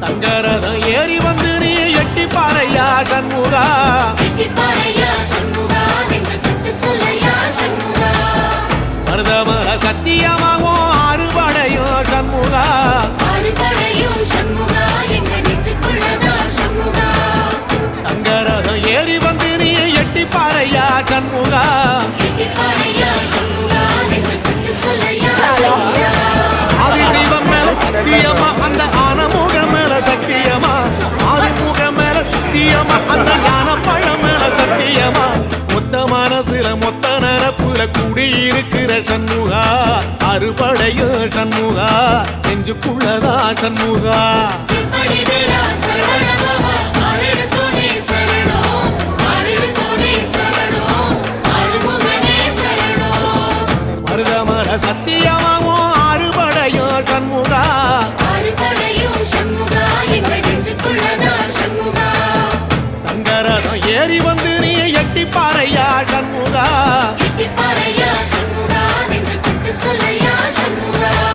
தங்கரதம் ஏறி வந்து நீ எட்டி பாறையா சண்முகா, மருதமர சத்தியமாகும் ஆறுபடையும் சண்முகா, தங்கரதம் ஏறி வந்து நீ எட்டி பாறையா சண்முகா, ஆதிசைவம் மேல சத்தியமா அந்த ஆனமுகம் மேல சத்தியமா, ஆறுமுகம் மேல சத்தியமா அந்த ஞானப்பழம் மேல சத்தியமா, மொத்த மனசுல மொத்த நரப்புல கூடியிருக்கிற சண்முகா, அறுபடையும் சண்முகா, நெஞ்சுக்குள்ளதா சண்முகா. மருதமர சத்தியமாவும் ஆறுபடையும் சண்முகா, தங்கரதம் ஏறி வந்து